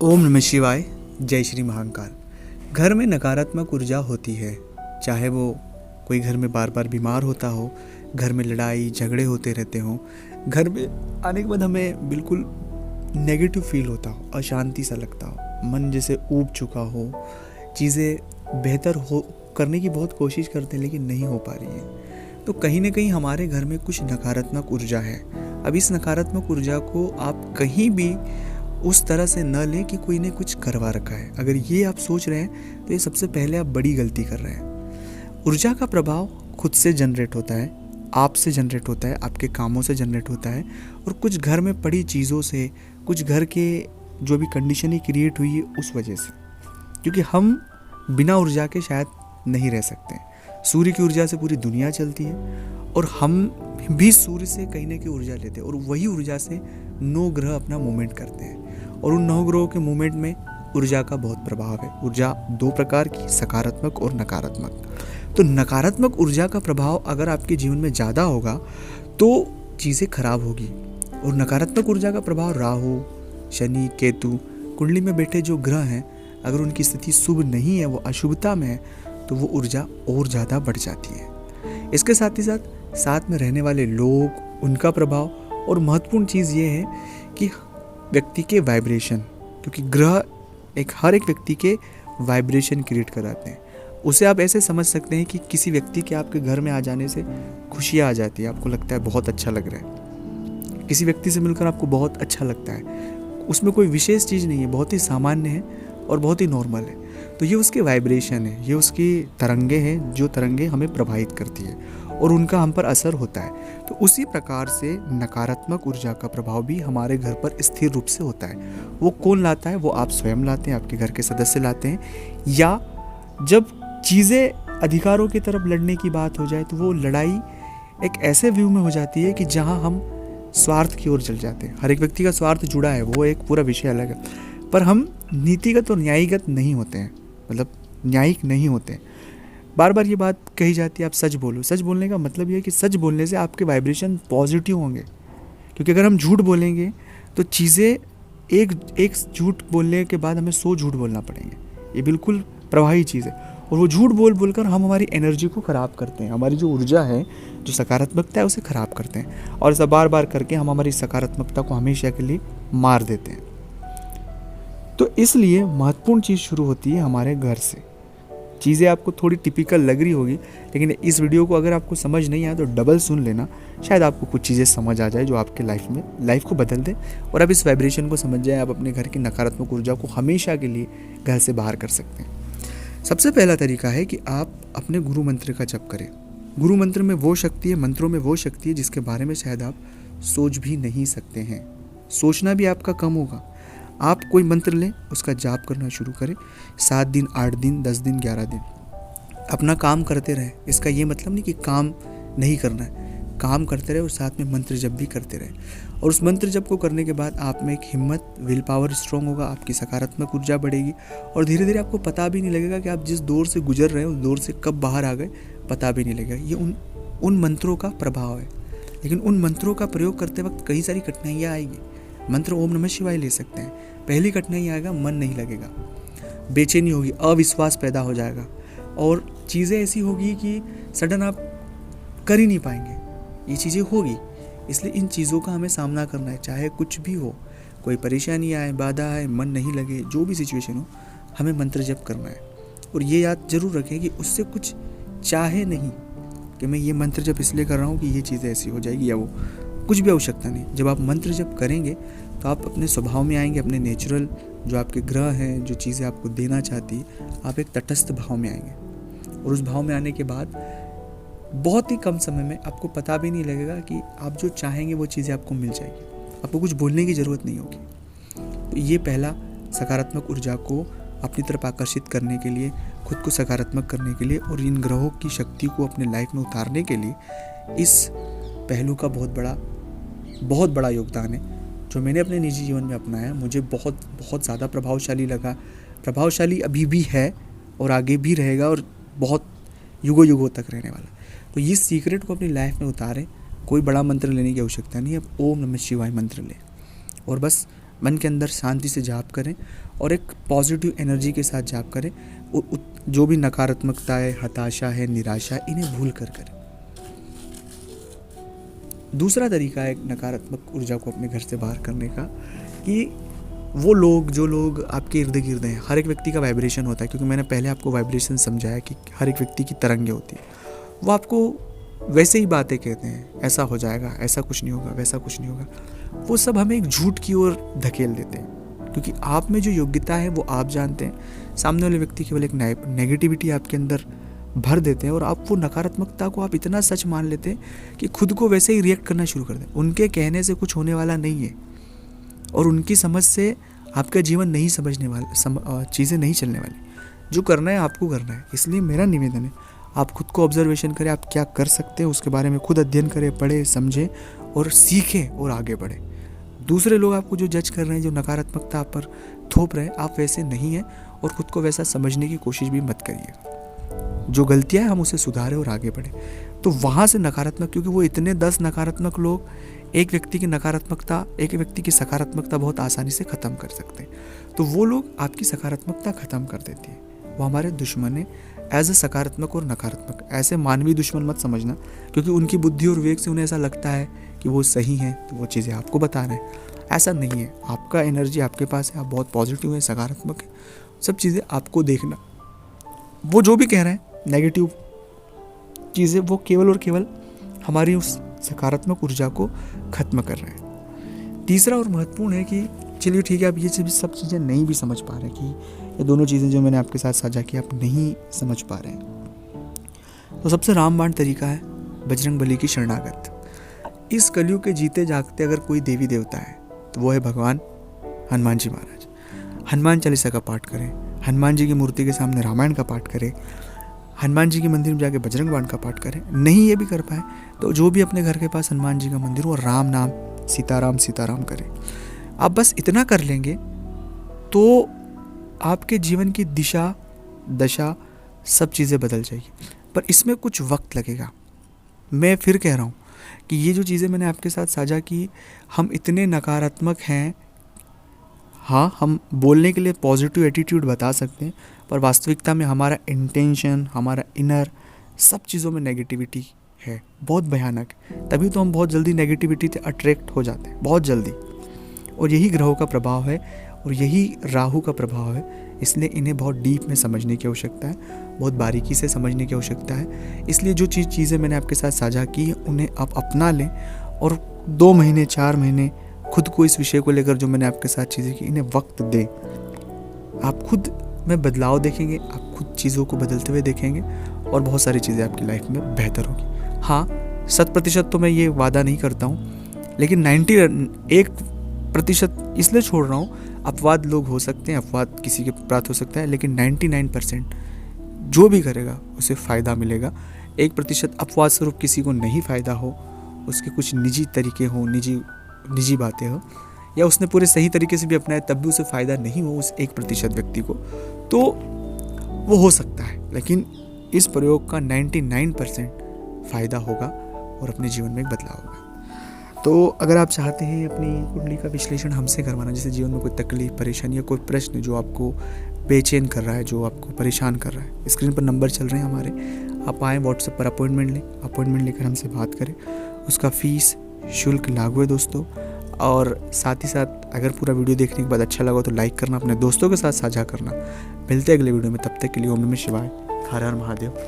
ओम नमः शिवाय। जय श्री महाकाल। घर में नकारात्मक ऊर्जा होती है, चाहे वो कोई घर में बार बार बीमार होता हो, घर में लड़ाई झगड़े होते रहते हों, घर में आने के बाद हमें बिल्कुल नेगेटिव फील होता हो, अशांति सा लगता हो, मन जैसे ऊब चुका हो, चीज़ें बेहतर हो करने की बहुत कोशिश करते हैं लेकिन नहीं हो पा रही है। तो कहीं ना कहीं हमारे घर में कुछ नकारात्मक ऊर्जा है। अब इस नकारात्मक ऊर्जा को आप कहीं भी उस तरह से न लें कि कोई ने कुछ करवा रखा है। अगर ये आप सोच रहे हैं तो ये सबसे पहले आप बड़ी गलती कर रहे हैं। ऊर्जा का प्रभाव खुद से जनरेट होता है, आपसे जनरेट होता है, आपके कामों से जनरेट होता है और कुछ घर में पड़ी चीज़ों से, कुछ घर के जो भी कंडीशनिंग क्रिएट हुई है उस वजह से। क्योंकि हम बिना ऊर्जा के शायद नहीं रह सकते। सूर्य की ऊर्जा से पूरी दुनिया चलती है और हम भी सूर्य से कहीं ना कहीं ऊर्जा लेते हैं और वही ऊर्जा से 9 ग्रह अपना मूवमेंट करते हैं और उन 9 ग्रहों के मूवमेंट में ऊर्जा का बहुत प्रभाव है। ऊर्जा 2 प्रकार की, सकारात्मक और नकारात्मक। तो नकारात्मक ऊर्जा का प्रभाव अगर आपके जीवन में ज़्यादा होगा तो चीज़ें खराब होगी और नकारात्मक ऊर्जा का प्रभाव राहु, शनि, केतु, कुंडली में बैठे जो ग्रह हैं, अगर उनकी स्थिति शुभ नहीं है, वो अशुभता में है, तो वो ऊर्जा और ज़्यादा बढ़ जाती है। इसके साथ ही साथ में रहने वाले लोग, उनका प्रभाव और महत्वपूर्ण चीज़ ये है कि व्यक्ति के वाइब्रेशन, क्योंकि ग्रह हर एक व्यक्ति के वाइब्रेशन क्रिएट कराते हैं। उसे आप ऐसे समझ सकते हैं कि किसी व्यक्ति के आपके घर में आ जाने से खुशियाँ आ जाती है, आपको लगता है बहुत अच्छा लग रहा है। किसी व्यक्ति से मिलकर आपको बहुत अच्छा लगता है, उसमें कोई विशेष चीज़ नहीं है, बहुत ही सामान्य है और बहुत ही नॉर्मल है। तो ये उसके वाइब्रेशन है, ये उसकी तरंगे हैं, जो तरंगे हमें प्रभावित करती है और उनका हम पर असर होता है। तो उसी प्रकार से नकारात्मक ऊर्जा का प्रभाव भी हमारे घर पर स्थिर रूप से होता है। वो कौन लाता है? वो आप स्वयं लाते हैं, आपके घर के सदस्य लाते हैं, या जब चीज़ें अधिकारों की तरफ लड़ने की बात हो जाए तो वो लड़ाई एक ऐसे व्यू में हो जाती है कि जहाँ हम स्वार्थ की ओर चल जाते हैं। हर एक व्यक्ति का स्वार्थ जुड़ा है, वो एक पूरा विषय अलग है, पर हम नीतिगत और न्यायिगत नहीं होते हैं, मतलब न्यायिक नहीं होते हैं। बार बार ये बात कही जाती है, आप सच बोलो। सच बोलने का मतलब ये है कि सच बोलने से आपके वाइब्रेशन पॉजिटिव होंगे, क्योंकि अगर हम झूठ बोलेंगे तो चीज़ें एक झूठ बोलने के बाद हमें 100 झूठ बोलना पड़ेंगे। ये बिल्कुल प्रभावी चीज़ है और वो झूठ बोलकर हम हमारी एनर्जी को ख़राब करते हैं, हमारी जो ऊर्जा है, जो सकारात्मकता है, उसे ख़राब करते हैं और ऐसा बार बार करके हम हमारी सकारात्मकता को हमेशा के लिए मार देते हैं। तो इसलिए महत्वपूर्ण चीज़ शुरू होती है हमारे घर से। चीज़ें आपको थोड़ी टिपिकल लग रही होगी, लेकिन इस वीडियो को अगर आपको समझ नहीं आया तो डबल सुन लेना, शायद आपको कुछ चीज़ें समझ आ जाए जो आपके लाइफ को बदल दे और आप इस वाइब्रेशन को समझ जाए। आप अपने घर की नकारात्मक ऊर्जा को हमेशा के लिए घर से बाहर कर सकते हैं। सबसे पहला तरीका है कि आप अपने गुरु मंत्र का जप करें। गुरु मंत्र में वो शक्ति है, मंत्रों में वो शक्ति है जिसके बारे में शायद आप सोच भी नहीं सकते हैं। सोचना भी आपका कम होगा। आप कोई मंत्र लें, उसका जाप करना शुरू करें। 7 दिन, 8 दिन, 10 दिन, 11 दिन अपना काम करते रहें। इसका ये मतलब नहीं कि काम नहीं करना है, काम करते रहे और साथ में मंत्र जप भी करते रहे। और उस मंत्र जप को करने के बाद आप में एक हिम्मत, विल पावर स्ट्रॉन्ग होगा, आपकी सकारात्मक ऊर्जा बढ़ेगी और धीरे धीरे आपको पता भी नहीं लगेगा कि आप जिस दौर से गुजर रहे हैं उस दौर से कब बाहर आ गए, पता भी नहीं लगेगा। ये उन मंत्रों का प्रभाव है। लेकिन उन मंत्रों का प्रयोग करते वक्त कई सारी कठिनाइयाँ आएगी। मंत्र ओम नमः शिवाय ले सकते हैं। पहली कठिनाई आएगा, मन नहीं लगेगा, बेचैनी होगी, अविश्वास पैदा हो जाएगा और चीज़ें ऐसी होगी कि सडन आप कर ही नहीं पाएंगे। ये चीज़ें होगी, इसलिए इन चीज़ों का हमें सामना करना है। चाहे कुछ भी हो, कोई परेशानी आए, बाधा आए, मन नहीं लगे, जो भी सिचुएशन हो, हमें मंत्र जप करना है। और ये याद जरूर रखें कि उससे कुछ चाहे नहीं कि मैं ये मंत्र जप इसलिए कर रहा हूँ कि ये चीज़ें ऐसी हो जाएगी या वो, कुछ भी आवश्यकता नहीं। जब आप मंत्र जप करेंगे तो आप अपने स्वभाव में आएंगे, अपने नेचुरल जो आपके ग्रह हैं, जो चीज़ें आपको देना चाहती, आप एक तटस्थ भाव में आएंगे और उस भाव में आने के बाद बहुत ही कम समय में आपको पता भी नहीं लगेगा कि आप जो चाहेंगे वो चीज़ें आपको मिल जाएगी। आपको कुछ बोलने की ज़रूरत नहीं होगी। तो ये पहला, सकारात्मक ऊर्जा को अपनी तरफ आकर्षित करने के लिए, खुद को सकारात्मक करने के लिए और इन ग्रहों की शक्ति को अपने लाइफ में उतारने के लिए इस पहलू का बहुत बड़ा योगदान है, जो मैंने अपने निजी जीवन में अपनाया। मुझे बहुत ज़्यादा प्रभावशाली लगा, प्रभावशाली अभी भी है और आगे भी रहेगा और बहुत युगों तक रहने वाला। तो इस सीक्रेट को अपनी लाइफ में उतारें। कोई बड़ा मंत्र लेने की आवश्यकता नहीं है, आप ओम नमः शिवाय मंत्र लें और बस मन के अंदर शांति से जाप करें और एक पॉजिटिव एनर्जी के साथ जाप करें। जो भी नकारात्मकता है, हताशा है, निराशा है, इन्हें भूल कर करें। दूसरा तरीका है नकारात्मक ऊर्जा को अपने घर से बाहर करने का कि जो लोग आपके इर्द गिर्द हैं, हर एक व्यक्ति का वाइब्रेशन होता है, क्योंकि मैंने पहले आपको वाइब्रेशन समझाया कि हर एक व्यक्ति की तरंगें होती है। वो आपको वैसे ही बातें कहते हैं, ऐसा हो जाएगा, ऐसा कुछ नहीं होगा, वैसा कुछ नहीं होगा। वो सब हमें एक झूठ की ओर धकेल देते हैं, क्योंकि आप में जो योग्यता है वो आप जानते हैं। सामने वाले व्यक्ति केवल एक नेगेटिविटी आपके अंदर भर देते हैं और आप वो नकारात्मकता को आप इतना सच मान लेते हैं कि खुद को वैसे ही रिएक्ट करना शुरू कर दें। उनके कहने से कुछ होने वाला नहीं है और उनकी समझ से आपका जीवन नहीं समझने वाला, चीज़ें नहीं चलने वाली। जो करना है आपको करना है। इसलिए मेरा निवेदन है, आप खुद को ऑब्जर्वेशन करें, आप क्या कर सकते हैं उसके बारे में खुद अध्ययन करें, पढ़ें, समझें और सीखें और आगे बढ़ें। दूसरे लोग आपको जो जज कर रहे हैं, जो नकारात्मकता आप पर थोप रहे हैं, आप वैसे नहीं हैं और खुद को वैसा समझने की कोशिश भी मत करिएगा। जो गलतियां हैं हम उसे सुधारें और आगे बढ़ें। तो वहाँ से नकारात्मक, क्योंकि वो इतने 10 नकारात्मक लोग एक व्यक्ति की सकारात्मकता बहुत आसानी से ख़त्म कर सकते हैं। तो वो लोग आपकी सकारात्मकता ख़त्म कर देती है, वो हमारे दुश्मन है। एज ए सकारात्मक और नकारात्मक ऐसे मानवीय दुश्मन मत समझना, क्योंकि उनकी बुद्धि और विवेक से उन्हें ऐसा लगता है कि वो सही हैं, तो वो चीज़ें आपको बता रहे हैं। ऐसा नहीं है, आपका एनर्जी आपके पास है, आप बहुत पॉजिटिव हैं, सकारात्मक है। सब चीज़ें आपको देखना, वो जो भी कह रहे हैं नेगेटिव चीज़ें, वो केवल और केवल हमारी उस सकारात्मक ऊर्जा को खत्म कर रहे हैं। तीसरा और महत्वपूर्ण है कि चलिए ठीक है, आप ये सब चीज़ें नहीं भी समझ पा रहे कि ये दोनों चीज़ें जो मैंने आपके साथ साझा की आप नहीं समझ पा रहे हैं, तो सबसे रामबाण तरीका है बजरंगबली की शरणागत। इस कलयुग के जीते जागते अगर कोई देवी देवता है तो वो है भगवान हनुमान जी महाराज। हनुमान चालीसा का पाठ करें, हनुमान जी की मूर्ति के सामने रामायण का पाठ करें, हनुमान जी के मंदिर में जाके बजरंग बाण का पाठ करें। नहीं ये भी कर पाए तो जो भी अपने घर के पास हनुमान जी का मंदिर हो, राम नाम सीताराम सीताराम करें। आप बस इतना कर लेंगे तो आपके जीवन की दिशा दशा सब चीज़ें बदल जाएगी, पर इसमें कुछ वक्त लगेगा। मैं फिर कह रहा हूँ कि ये जो चीज़ें मैंने आपके साथ साझा की, हम इतने नकारात्मक हैं। हाँ, हम बोलने के लिए पॉजिटिव एटीट्यूड बता सकते हैं, पर वास्तविकता में हमारा इंटेंशन, हमारा इनर, सब चीज़ों में नेगेटिविटी है, बहुत भयानक है। तभी तो हम बहुत जल्दी नेगेटिविटी से अट्रैक्ट हो जाते हैं, बहुत जल्दी। और यही ग्रहों का प्रभाव है और यही राहु का प्रभाव है। इसलिए इन्हें बहुत डीप में समझने की आवश्यकता है, बहुत बारीकी से समझने की आवश्यकता है। इसलिए जो चीज़ें मैंने आपके साथ साझा की उन्हें आप अपना लें और 2 महीने 4 महीने खुद को इस विषय को लेकर जो मैंने आपके साथ चीज़ें की, इन्हें वक्त दें। आप खुद में बदलाव देखेंगे, आप खुद चीज़ों को बदलते हुए देखेंगे और बहुत सारी चीज़ें आपकी लाइफ में बेहतर होगी। हाँ, 100% तो मैं ये वादा नहीं करता हूँ, लेकिन 91% इसलिए छोड़ रहा हूँ। अपवाद लोग हो सकते हैं, अपवाद किसी के प्राप्त हो सकता है, लेकिन 99% जो भी करेगा उसे फ़ायदा मिलेगा। 1% अपवाद स्वरूप किसी को नहीं फ़ायदा हो, उसके कुछ निजी तरीके हों, निजी बातें हो, या उसने पूरे सही तरीके से भी अपनाया तब भी उसे फ़ायदा नहीं हो उस 1% व्यक्ति को, तो वो हो सकता है। लेकिन इस प्रयोग का 99% फ़ायदा होगा और अपने जीवन में एक बदलाव होगा। तो अगर आप चाहते हैं अपनी कुंडली का विश्लेषण हमसे करवाना, जैसे जीवन में कोई तकलीफ, परेशानी या कोई प्रश्न जो आपको बेचैन कर रहा है, जो आपको परेशान कर रहा है, स्क्रीन पर नंबर चल रहे हैं हमारे, आप आएँ व्हाट्सएप पर अपॉइंटमेंट लें, अपॉइंटमेंट लेकर हमसे बात करें। उसका फ़ीस शुल्क लागू है दोस्तों। और साथ ही साथ अगर पूरा वीडियो देखने के बाद अच्छा लगा तो लाइक करना, अपने दोस्तों के साथ साझा करना। मिलते हैं अगले वीडियो में, तब तक के लिए ओम नमः शिवाय, हर हर महादेव।